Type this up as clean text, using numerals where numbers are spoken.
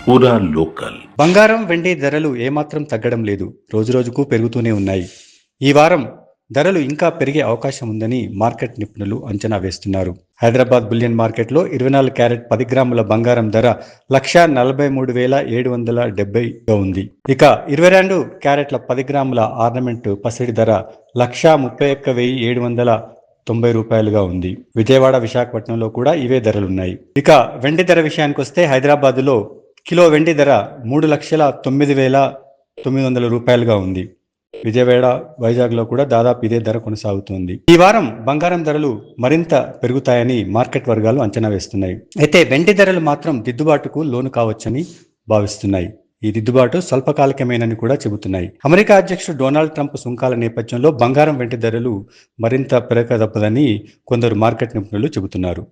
పూరా లోకల్. బంగారం వెండి ధరలు ఏమాత్రం తగ్గడం లేదు, రోజురోజుకు పెరుగుతూనే ఉన్నాయి. ఈ వారం ధరలు ఇంకా పెరిగే అవకాశం ఉందని మార్కెట్ నిపుణులు అంచనా వేస్తున్నారు. హైదరాబాద్ బులియన్ మార్కెట్లో 24 క్యారెట్ 10 గ్రాముల బంగారం ధర 1,43,770గా ఉంది. ఇక 22 క్యారెట్ల 10 గ్రాముల ఆర్నమెంట్ పసిడి ధర 1,31,790 రూపాయలుగా ఉంది. విజయవాడ, విశాఖపట్నంలో కూడా ఇవే ధరలున్నాయి. ఇక వెండి ధర విషయానికి వస్తే హైదరాబాద్లో కిలో వెండి ధర 3,09,900 రూపాయలుగా ఉంది. విజయవాడ, వైజాగ్లో కూడా దాదాపు ఇదే ధర కొనసాగుతుంది. ఈ వారం బంగారం ధరలు మరింత పెరుగుతాయని మార్కెట్ వర్గాలు అంచనా వేస్తున్నాయి. అయితే వెండి ధరలు మాత్రం దిద్దుబాటుకు లోను కావచ్చని భావిస్తున్నాయి. ఈ దిద్దుబాటు స్వల్పకాలికమేనని కూడా చెబుతున్నాయి. అమెరికా అధ్యక్షుడు డొనాల్డ్ ట్రంప్ సుంకాల నేపథ్యంలో బంగారం వెండి ధరలు మరింత పెరగదప్పదని కొందరు మార్కెట్ నిపుణులు చెబుతున్నారు.